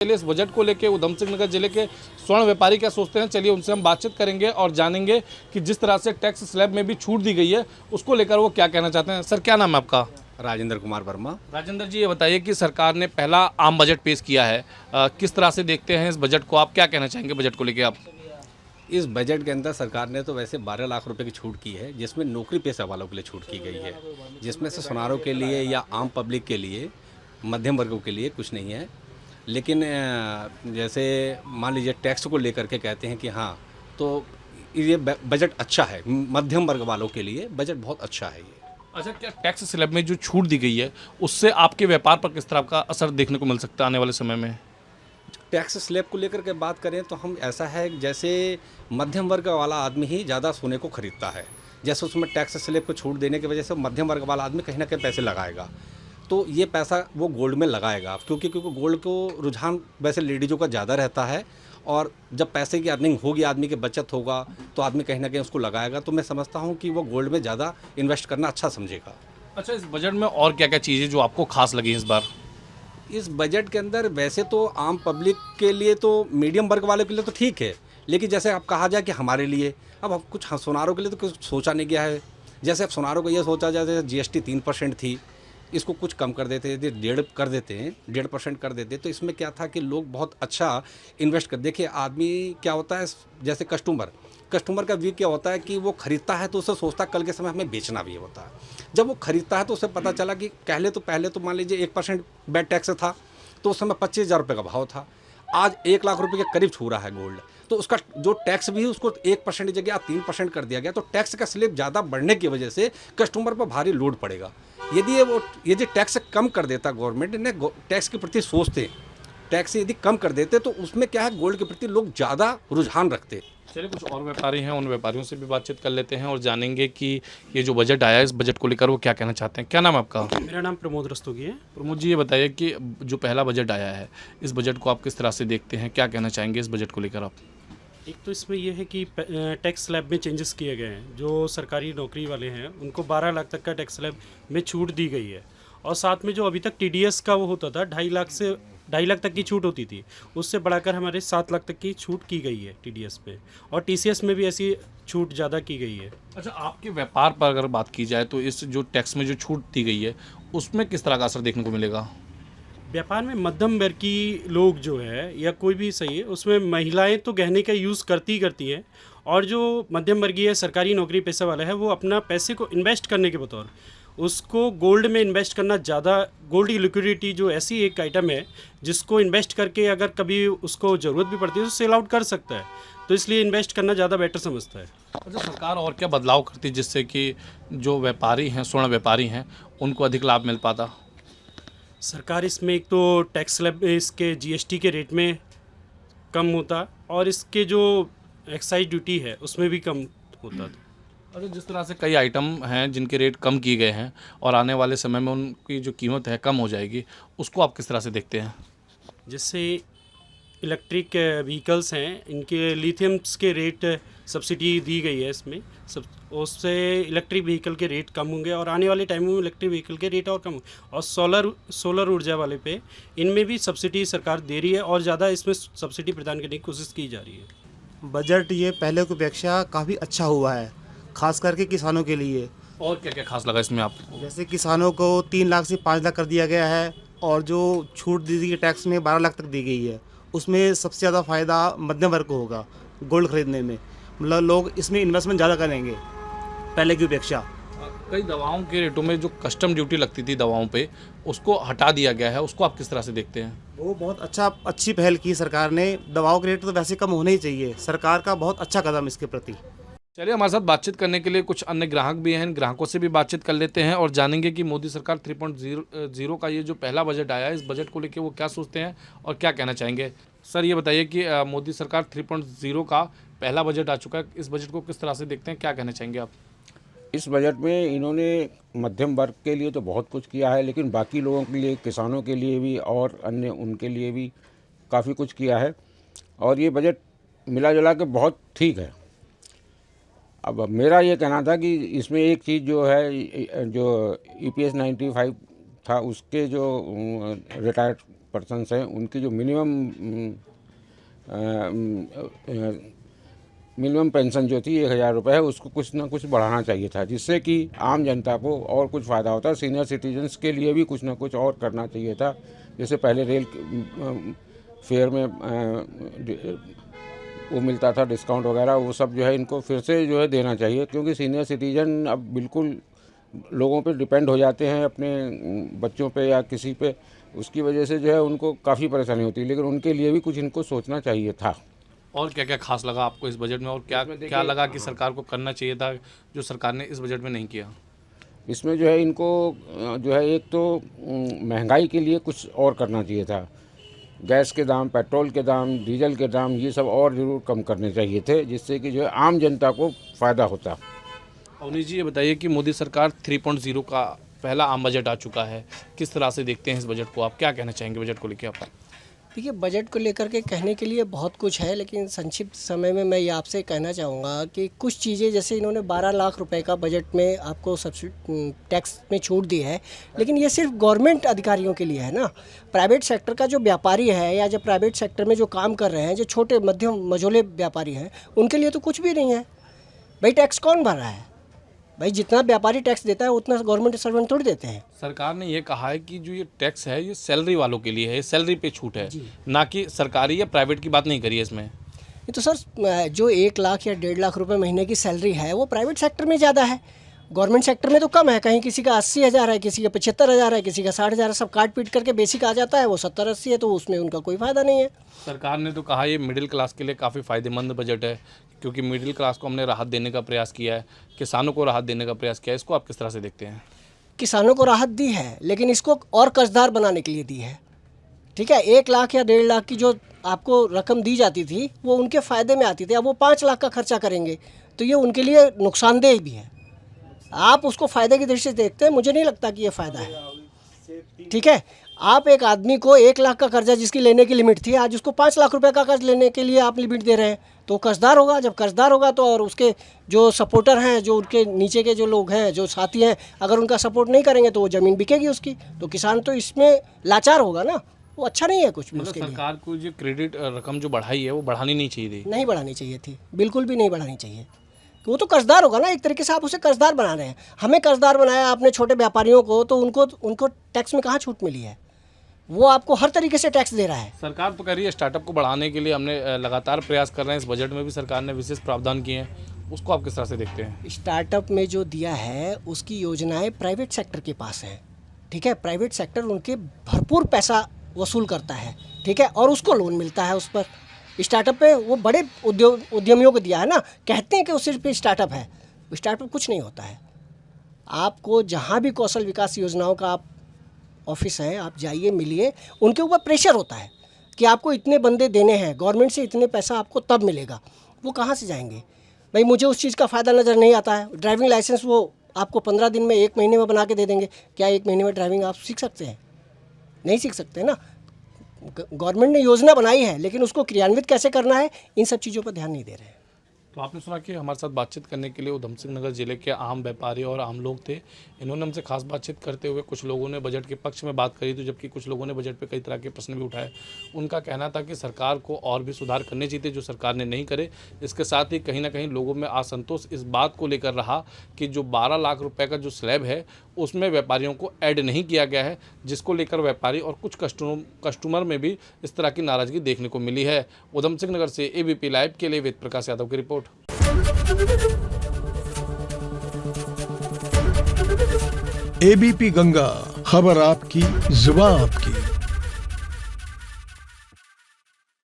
चलिए इस बजट को लेके उधम सिंह नगर जिले के स्वर्ण व्यापारी क्या सोचते हैं, चलिए उनसे हम बातचीत करेंगे और जानेंगे कि जिस तरह से टैक्स स्लैब में भी छूट दी गई है उसको लेकर वो क्या कहना चाहते हैं। सर क्या नाम है आपका? राजेंद्र कुमार वर्मा। राजेंद्र जी, ये बताइए कि सरकार ने पहला आम बजट पेश किया है, किस तरह से देखते हैं इस बजट को? आप क्या कहना चाहेंगे बजट को लेकर आप? इस बजट के अंदर सरकार ने तो वैसे 12 लाख रुपए की छूट की है, जिसमें नौकरी पेशा वालों के लिए छूट की गई है, जिसमें से सुनारों के लिए या आम पब्लिक के लिए, मध्यम वर्गों के लिए कुछ नहीं है। लेकिन जैसे मान लीजिए टैक्स को लेकर के कहते हैं कि हाँ, तो ये बजट अच्छा है, मध्यम वर्ग वालों के लिए बजट बहुत अच्छा है ये। अच्छा, क्या टैक्स स्लैब में जो छूट दी गई है उससे आपके व्यापार पर किस तरह का असर देखने को मिल सकता है आने वाले समय में? टैक्स स्लैब को लेकर के बात करें तो हम ऐसा है कि जैसे मध्यम वर्ग वाला आदमी ही ज़्यादा सोने को खरीदता है। जैसे उसमें टैक्स स्लैब को छूट देने की वजह से मध्यम वर्ग वाला आदमी कहीं ना कहीं पैसे लगाएगा, तो ये पैसा वो गोल्ड में लगाएगा, क्योंकि गोल्ड को रुझान वैसे लेडीज़ों का ज़्यादा रहता है। और जब पैसे की अर्निंग होगी, आदमी की बचत होगा, तो आदमी कहीं ना कहीं उसको लगाएगा। तो मैं समझता हूँ कि वो गोल्ड में ज़्यादा इन्वेस्ट करना अच्छा समझेगा। अच्छा, इस बजट में और क्या क्या चीज़ें जो आपको खास लगी इस बार? इस बजट के अंदर वैसे तो आम पब्लिक के लिए तो, मीडियम वर्ग वाले के लिए तो ठीक है, लेकिन जैसे अब कहा जाए कि हमारे लिए, अब कुछ सुनारों के लिए तो कुछ सोचा नहीं गया है। जैसे अब सुनारों को ये सोचा जाए, जैसे GST 3% थी, इसको कुछ कम कर देते, यदि 1.5% कर देते, तो इसमें क्या था कि लोग बहुत अच्छा इन्वेस्ट कर। देखिए आदमी क्या होता है, जैसे कस्टमर का व्यू क्या होता है कि वो खरीदता है तो उसे सोचता है कल के समय हमें बेचना भी होता है। जब वो खरीदता है तो उसे पता चला कि पहले तो मान लीजिए 1% बैड टैक्स था, तो उस समय 25,000 रुपये का भाव था। आज 1 लाख रुपये के करीब छू रहा है गोल्ड, तो उसका जो टैक्स भी है उसको 1% की जगह 3% कर दिया गया। तो टैक्स का स्लैब ज़्यादा बढ़ने की वजह से कस्टमर पर भारी लोड पड़ेगा। यदि टैक्स कम कर देता, गवर्नमेंट ने टैक्स के प्रति सोचते, टैक्स यदि कम कर देते, तो उसमें क्या है, गोल्ड के प्रति लोग ज़्यादा रुझान रखते। चलिए कुछ और व्यापारी हैं, उन व्यापारियों से भी बातचीत कर लेते हैं और जानेंगे कि ये जो बजट आया है इस बजट को लेकर वो क्या कहना चाहते हैं। क्या नाम है आपका? मेरा नाम प्रमोद रस्तोगी है। प्रमोद जी, ये बताइए कि जो पहला बजट आया है इस बजट को आप किस तरह से देखते हैं, क्या कहना चाहेंगे इस बजट को लेकर आप? एक तो इसमें यह है कि टैक्स स्लैब में चेंजेस किए गए हैं। जो सरकारी नौकरी वाले हैं उनको 12 लाख तक का टैक्स स्लैब में छूट दी गई है। और साथ में जो अभी तक TDS का वो होता था, 2.5 लाख तक की छूट होती थी, उससे बढ़ाकर हमारे 7 लाख तक की छूट की गई है TDS पे। और TCS में भी ऐसी छूट ज़्यादा की गई है। अच्छा, आपके व्यापार पर अगर बात की जाए तो इस जो टैक्स में जो छूट दी गई है उसमें किस तरह का असर देखने को मिलेगा? व्यापार में मध्यम वर्ग की लोग जो है या कोई भी सही है, उसमें महिलाएं तो गहने का यूज़ करती हैं। और जो मध्यम वर्गीय सरकारी नौकरी पेशा वाला है, वो अपना पैसे को इन्वेस्ट करने के बतौर उसको गोल्ड में इन्वेस्ट करना ज़्यादा। गोल्ड की लिक्विडिटी जो ऐसी एक आइटम है जिसको इन्वेस्ट करके अगर कभी उसको ज़रूरत भी पड़ती है तो सेल आउट कर सकता है, तो इसलिए इन्वेस्ट करना ज़्यादा बेटर समझता है। अच्छा, सरकार और क्या बदलाव करती है जिससे कि जो व्यापारी हैं, स्वर्ण व्यापारी हैं, उनको अधिक लाभ मिल पाता? सरकार इसमें एक तो टैक्स स्लैब इसके GST के रेट में कम होता, और इसके जो एक्साइज ड्यूटी है उसमें भी कम होता था। अच्छा, जिस तरह से कई आइटम हैं जिनके रेट कम किए गए हैं और आने वाले समय में उनकी जो कीमत है कम हो जाएगी, उसको आप किस तरह से देखते हैं? जैसे इलेक्ट्रिक व्हीकल्स हैं, इनके लिथियम्स के रेट सब्सिडी दी गई है इसमें सब, उससे इलेक्ट्रिक व्हीकल के रेट कम होंगे और आने वाले टाइम में इलेक्ट्रिक व्हीकल के रेट और कम होंगे। और सोलर ऊर्जा वाले पे इनमें भी सब्सिडी सरकार दे रही है और ज़्यादा इसमें सब्सिडी प्रदान करने की कोशिश की जा रही है। बजट ये पहले की अपेक्षा काफ़ी अच्छा हुआ है, खास करके किसानों के लिए। और क्या क्या खास लगा इसमें आपको? जैसे किसानों को 3 लाख से 5 लाख कर दिया गया है, और जो छूट दी गई टैक्स में 12 लाख तक दी गई है, उसमें सबसे ज़्यादा फ़ायदा मध्यम वर्ग को होगा गोल्ड खरीदने में। मतलब लोग इसमें इन्वेस्टमेंट ज़्यादा करेंगे पहले की अपेक्षा। कई दवाओं के रेटों में जो कस्टम ड्यूटी लगती थी दवाओं पे, उसको हटा दिया गया है, उसको आप किस तरह से देखते हैं? वो बहुत अच्छी पहल की सरकार ने। दवाओं के रेट तो वैसे कम होने ही चाहिए, सरकार का बहुत अच्छा कदम इसके प्रति। चलिए, हमारे साथ बातचीत करने के लिए कुछ अन्य ग्राहक भी हैं, इन ग्राहकों से भी बातचीत कर लेते हैं और जानेंगे कि मोदी सरकार 3.0 का ये जो पहला बजट आया है इस बजट को लेकर वो क्या सोचते हैं और क्या कहना चाहेंगे। सर ये बताइए कि मोदी सरकार 3.0 का पहला बजट आ चुका है, इस बजट को किस तरह से देखते हैं, क्या कहना चाहेंगे आप? इस बजट में इन्होंने मध्यम वर्ग के लिए तो बहुत कुछ किया है, लेकिन बाकी लोगों के लिए, किसानों के लिए भी और अन्य उनके लिए भी काफ़ी कुछ किया है। और ये बजट मिला जुला के बहुत ठीक है। अब मेरा ये कहना था कि इसमें एक चीज़ जो है, जो EPS 95 था उसके जो रिटायर्ड पर्सनस हैं उनकी जो मिनिमम पेंशन जो थी 1,000 रुपये है उसको कुछ ना कुछ बढ़ाना चाहिए था, जिससे कि आम जनता को और कुछ फ़ायदा होता। सीनियर सिटीजन्स के लिए भी कुछ ना कुछ और करना चाहिए था। जैसे पहले रेल फेयर में वो मिलता था डिस्काउंट वगैरह, वो सब जो है इनको फिर से जो है देना चाहिए, क्योंकि सीनियर सिटीजन अब बिल्कुल लोगों पे डिपेंड हो जाते हैं, अपने बच्चों पे या किसी पे। उसकी वजह से जो है उनको काफ़ी परेशानी होती है, लेकिन उनके लिए भी कुछ इनको सोचना चाहिए था। और क्या क्या खास लगा आपको इस बजट में, और क्या क्या लगा कि सरकार को करना चाहिए था जो सरकार ने इस बजट में नहीं किया? इसमें जो है इनको जो है एक तो महंगाई के लिए कुछ और करना चाहिए था। गैस के दाम, पेट्रोल के दाम, डीजल के दाम, ये सब और ज़रूर कम करने चाहिए थे, जिससे कि जो है आम जनता को फ़ायदा होता। अवनीश जी, ये बताइए कि मोदी सरकार 3.0 का पहला आम बजट आ चुका है, किस तरह से देखते हैं इस बजट को? आप क्या कहना चाहेंगे बजट को लेकर आप? देखिए, बजट को लेकर के कहने के लिए बहुत कुछ है, लेकिन संक्षिप्त समय में मैं ये आपसे कहना चाहूँगा कि कुछ चीज़ें, जैसे इन्होंने 12 लाख रुपए का बजट में आपको सब्सिडी टैक्स में छूट दी है, लेकिन ये सिर्फ गवर्नमेंट अधिकारियों के लिए है ना। प्राइवेट सेक्टर का जो व्यापारी है या जो प्राइवेट सेक्टर में जो काम कर रहे हैं, जो छोटे मध्यम मझोले व्यापारी हैं, उनके लिए तो कुछ भी नहीं है। भाई टैक्स कौन भर रहा है? भाई जितना व्यापारी टैक्स देता है उतना गवर्नमेंट सर्वेंट थोड़ी देते हैं। सरकार ने ये कहा है कि जो ये टैक्स है ये सैलरी वालों के लिए है, ये सैलरी पे छूट है, ना कि सरकारी या प्राइवेट की बात नहीं करी है इसमें। ये तो सर, जो 1 लाख या 1.5 लाख रुपए महीने की सैलरी है वो प्राइवेट सेक्टर में ज़्यादा है, गवर्नमेंट सेक्टर में तो कम है। कहीं किसी का 80,000 है, किसी का 75,000 है, किसी का 60,000 है, सब काट पीट करके बेसिक आ जाता है, वो 70-80 है, तो उसमें उनका कोई फ़ायदा नहीं है। सरकार ने तो कहा ये मिडिल क्लास के लिए काफ़ी फ़ायदेमंद बजट है, क्योंकि मिडिल क्लास को हमने राहत देने का प्रयास किया है, किसानों को राहत देने का प्रयास किया है। इसको आप किस तरह से देखते हैं? किसानों को राहत दी है, लेकिन इसको और कर्जदार बनाने के लिए दी है। ठीक है, 1 लाख या 1.5 लाख की जो आपको रकम दी जाती थी वो उनके फ़ायदे में आती थी। अब वो 5 लाख का खर्चा करेंगे तो ये उनके लिए नुकसानदेह भी है। आप उसको फ़ायदे की दृष्टि से देखते हैं, मुझे नहीं लगता कि ये फ़ायदा है। ठीक है, आप एक आदमी को 1 लाख का कर्जा जिसकी लेने की लिमिट थी, आज उसको 5 लाख रुपए का कर्ज लेने के लिए आप लिमिट दे रहे हैं, तो कर्जदार होगा। जब कर्जदार होगा तो और उसके जो सपोर्टर हैं, जो उनके नीचे के जो लोग हैं, जो साथी हैं, अगर उनका सपोर्ट नहीं करेंगे तो वो ज़मीन बिकेगी उसकी, तो किसान तो इसमें लाचार होगा ना, वो अच्छा नहीं है कुछ भी उसके लिए। सरकार को जो क्रेडिट रकम जो बढ़ाई है वो बढ़ानी नहीं चाहिए थी। नहीं बढ़ानी चाहिए थी, बिल्कुल भी नहीं बढ़ानी चाहिए। वो तो कर्जदार होगा ना, एक तरीके से आप उसे कर्जदार बना रहे हैं। हमें कर्जदार बनाया आपने छोटे व्यापारियों को, तो उनको टैक्स में कहाँ छूट मिली है? वो आपको हर तरीके से टैक्स दे रहा है। सरकार तो कह रही है स्टार्टअप को बढ़ाने के लिए हमने लगातार प्रयास कर रहे हैं, इस बजट में भी सरकार ने विशेष प्रावधान किए हैं, उसको आप किस तरह से देखते हैं? स्टार्टअप में जो दिया है उसकी योजनाएं प्राइवेट सेक्टर के पास हैं। ठीक है, प्राइवेट सेक्टर उनके भरपूर पैसा वसूल करता है, ठीक है, और उसको लोन मिलता है उस पर। स्टार्टअप पे वो बड़े उद्यमियों को दिया है ना, कहते हैं कि वो सिर्फ स्टार्टअप है, स्टार्टअप कुछ नहीं होता है। आपको जहाँ भी कौशल विकास योजनाओं का आप ऑफिस है, आप जाइए, मिलिए, उनके ऊपर प्रेशर होता है कि आपको इतने बंदे देने हैं, गवर्नमेंट से इतने पैसा आपको तब मिलेगा। वो कहाँ से जाएंगे? भाई मुझे उस चीज़ का फ़ायदा नज़र नहीं आता है। ड्राइविंग लाइसेंस वो आपको 15 दिन में, 1 महीने में बना के दे देंगे। क्या 1 महीने में ड्राइविंग आप सीख सकते हैं? नहीं सीख सकते ना। गवर्नमेंट ने योजना बनाई है, लेकिन उसको क्रियान्वित कैसे करना है, इन सब चीज़ों पर ध्यान नहीं दे रहे हैं। तो आपने सुना कि हमारे साथ बातचीत करने के लिए उधम सिंह नगर जिले के आम व्यापारी और आम लोग थे। इन्होंने हमसे खास बातचीत करते हुए कुछ लोगों ने बजट के पक्ष में बात करी, तो जबकि कुछ लोगों ने बजट पे कई तरह के प्रश्न भी उठाए। उनका कहना था कि सरकार को और भी सुधार करने चाहिए जो सरकार ने नहीं करे। इसके साथ ही कहीं ना कहीं लोगों में असंतोष इस बात को लेकर रहा कि जो 12 लाख रुपये का जो स्लैब है उसमें व्यापारियों को ऐड नहीं किया गया है, जिसको लेकर व्यापारी और कुछ कस्टमर में भी इस तरह की नाराजगी देखने को मिली है। उधम सिंह नगर से ABP लाइव के लिए वेद प्रकाश यादव की रिपोर्ट। ABP गंगा, खबर आपकी, जुबान आपकी।